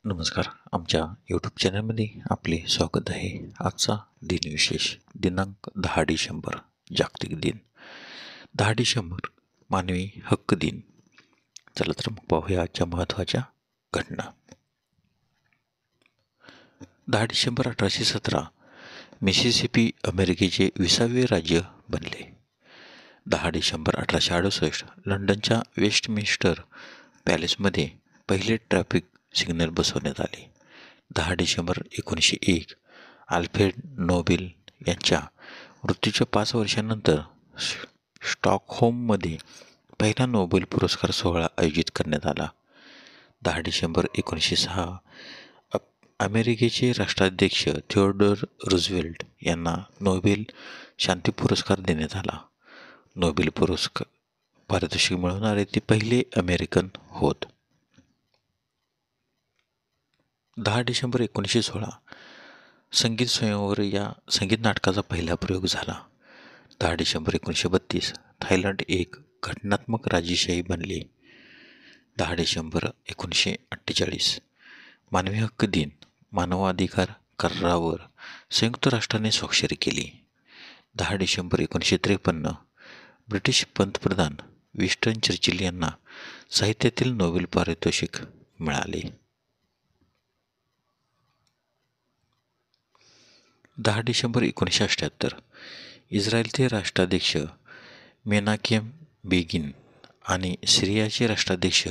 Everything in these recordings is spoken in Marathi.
नमस्कार. आमच्या यूट्यूब चॅनलमध्ये आपले स्वागत आहे. आजचा दिनविशेष दिनांक 10 डिसेंबर जागतिक दिन. 10 डिसेंबर मानवी हक्क दिन. चला तर मग पाहूया आजच्या महत्त्वाच्या घटना. 10 डिसेंबर 1817 मिसिसिपी अमेरिकेचे 20वे राज्य बनले. 10 डिसेंबर 1868 लंडनच्या वेस्टमिन्स्टर पॅलेसमध्ये पहिले ट्रॅफिक सिग्नल बसवण्यात आले. 10 डिसेंबर 1901 आल्फ्रेड नोबेल यांच्या मृत्यूच्या 5 वर्षांनंतर स्टॉकहोममध्ये पहिला नोबेल पुरस्कार सोहळा आयोजित करण्यात आला. 10 डिसेंबर 1906 अमेरिकेचे राष्ट्राध्यक्ष थिओडोर रूझवेल्ट यांना नोबेल शांती पुरस्कार देण्यात आला. नोबेल पुरस्कार पारितोषिक मिळवणारे ते पहिले अमेरिकन होत. 10 डिसेंबर 1916 संगीत स्वयंवर या संगीत नाटकाचा पहिला प्रयोग झाला. 10 डिसेंबर 1932 थायलंड एक घटनात्मक राजेशाही बनले. 10 डिसेंबर 1948 मानवी हक्क दिन. मानवाधिकार करारावर संयुक्त राष्ट्राने स्वाक्षरी केली. 10 डिसेंबर 1953 ब्रिटिश पंतप्रधान विन्स्टन चर्चिल यांना साहित्यातील नोबेल पारितोषिक मिळाले. 10 डिसेंबर 1978 इस्रायलचे राष्ट्राध्यक्ष मेनाकेम बेगिन आणि सिरियाचे राष्ट्राध्यक्ष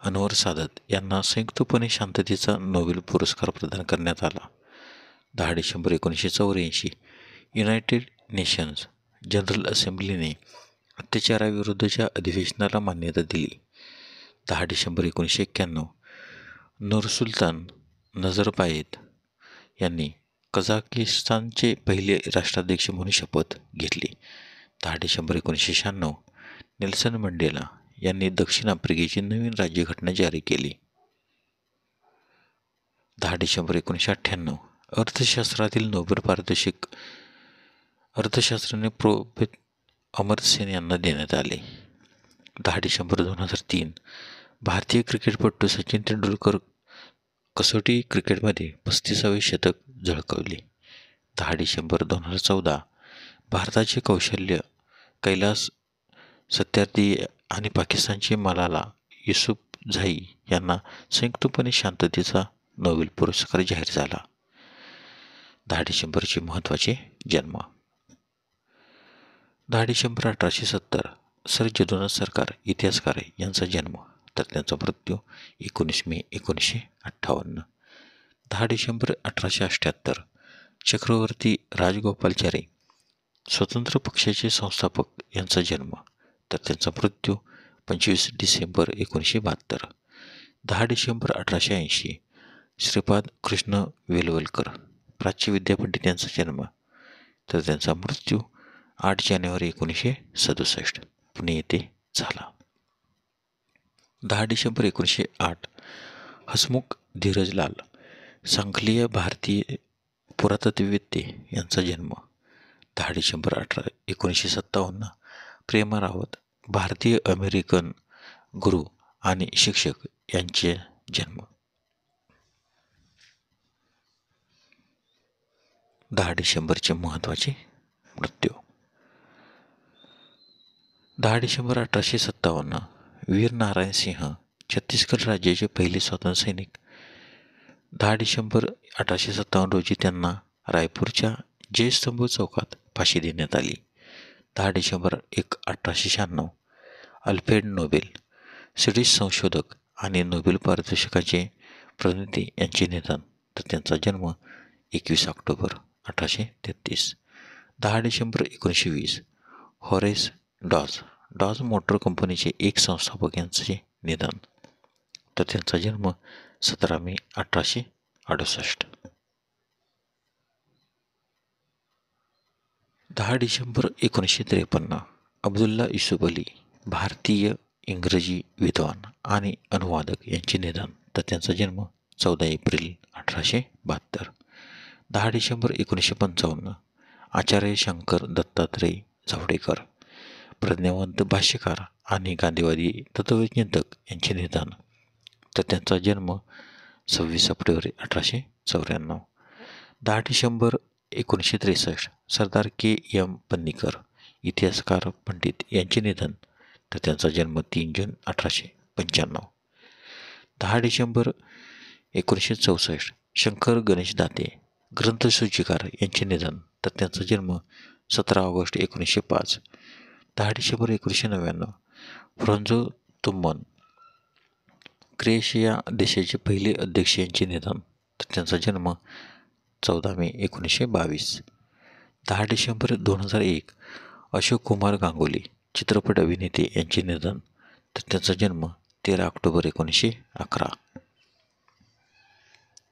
अनवर सादत यांना संयुक्तपणे शांततेचा नोबेल पुरस्कार प्रदान करण्यात आला. 10 डिसेंबर 1984 युनायटेड नेशन्स जनरल असेंब्लीने अत्याचाराविरुद्धच्या अधिवेशनाला मान्यता दिली. 10 डिसेंबर 1991 नूरसुलतान नझरबायेव यांनी कझाकिस्तानचे पहिले राष्ट्राध्यक्ष म्हणून शपथ घेतली. 10 डिसेंबर 1996 नेल्सन मंडेला यांनी दक्षिण आफ्रिकेची नवीन राज्यघटना जारी केली. 10 डिसेंबर 1998 अर्थशास्त्रातील नोबेल पारितोषिक अर्थशास्त्रज्ञ प्रोफेसर अमर्त्य सेन यांना देण्यात आले. 10 डिसेंबर 2003 भारतीय क्रिकेटपटू सचिन तेंडुलकर कसोटी क्रिकेटमध्ये 35वे शतक झळकावले. 10 डिसेंबर 2014 भारताचे कौशल्य कैलास सत्यार्थी आणि पाकिस्तानचे मलाला युसुफझाई यांना संयुक्तपणे शांततेचा नोबेल पुरस्कार जाहीर झाला. 10 डिसेंबरचे महत्त्वाचे जन्म. 10 डिसेंबर 1870 सर जदुनाथ सरकार इतिहासकार यांचा जन्म तर त्यांचा मृत्यू 19 मे 1958. 10 डिसेंबर 1878 चक्रवर्ती राजगोपालाचारी स्वतंत्र पक्षाचे संस्थापक यांचा जन्म तर त्यांचा मृत्यू 25 डिसेंबर 1972. 10 डिसेंबर 1880 श्रीपाद कृष्ण वेलवलकर प्राच्य विद्यापंडित यांचा जन्म तर त्यांचा मृत्यू 8 जानेवारी 1967 पुणे येथे झाला. 10 डिसेंबर 1908 हसमुख धीरजलाल सांखलीय भारतीय पुरातत्ववेत्ते यांचा जन्म. 10 डिसेंबर 1957 प्रेमा रावत भारतीय अमेरिकन गुरु आणि शिक्षक यांचे जन्म. 10 डिसेंबरचे महत्त्वाचे मृत्यू. 10 डिसेंबर 1857 वीर नारायण सिंह छत्तीसगड राज्याचे पहिले स्वातंत्र्य सैनिक. 10 डिसेंबर 1857 रोजी त्यांना रायपूरच्या जयस्तंभ चौकात फाशी देण्यात आली. 10 डिसेंबर 1896 अल्फ्रेड नोबेल स्वीडिश संशोधक आणि नोबेल पारितोषिकाचे प्रणेते यांचे निधन तर त्यांचा जन्म 21 October 1833. 10 December 1920 Horace Dodge motor कंपनीचे एक संस्थापक यांचे निधन तर त्यांचा जन्म 17 मे 1868. 10 डिसेंबर 1953 अब्दुल्ला युसुफ अली भारतीय इंग्रजी विद्वान आणि अनुवादक यांचे निधन तर त्यांचा जन्म 14 एप्रिल 1872. 10 डिसेंबर 1955 आचार्य शंकर दत्तात्रय जावडेकर प्रज्ञावंत भाष्यकार आणि गांधीवादी तत्त्वचिंतक यांचे निधन तर त्यांचा जन्म 26 सप्टेंबर 1894. 10 डिसेंबर 1963 सरदार के. पन्नीकर, इतिहासकार पंडित यांचे निधन, तर त्यांचा जन्म 3 जून 1895. 10 डिसेंबर 1964 शंकर गणेश दाते, ग्रंथसूचीकार यांचे निधन, तर त्यांचा जन्म 17 ऑगस्ट 1905. 10 डिसेंबर 1999 फ्रान्झो तुम्मन, क्रोएशिया देशाचे पहिले अध्यक्ष यांचे निधन, तर त्यांचा जन्म 14 मे 1922. 10 डिसेंबर 2001 अशोक कुमार गांगुली, चित्रपट अभिनेते यांचे निधन, तर त्यांचा जन्म 13 ऑक्टोबर 1911.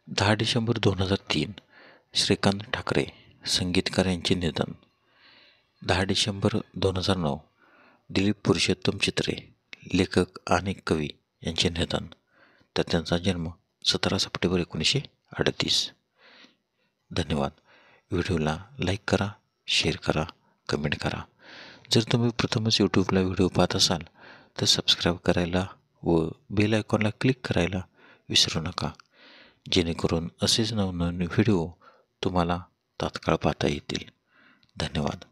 10 डिसेंबर 2003 श्रीकांत ठाकरे, संगीतकार यांचे निधन. 10 डिसेंबर 2009 दिलीप पुरुषोत्तम चित्रे, लेखक आणि कवी यांचे निधन, तर त्यांचा जन्म 17 सप्टेंबर 1938. धन्यवाद. व्हिडिओला लाईक करा, शेअर करा, कमेंट करा. जर तुम्ही प्रथमच यूट्यूबला व्हिडिओ पाहत असाल तर सबस्क्राईब करायला व बेल आयकॉनला क्लिक करायला विसरू नका, जेणेकरून असेच नवनवीन व्हिडिओ तुम्हाला तात्काळ पाहता येतील. धन्यवाद.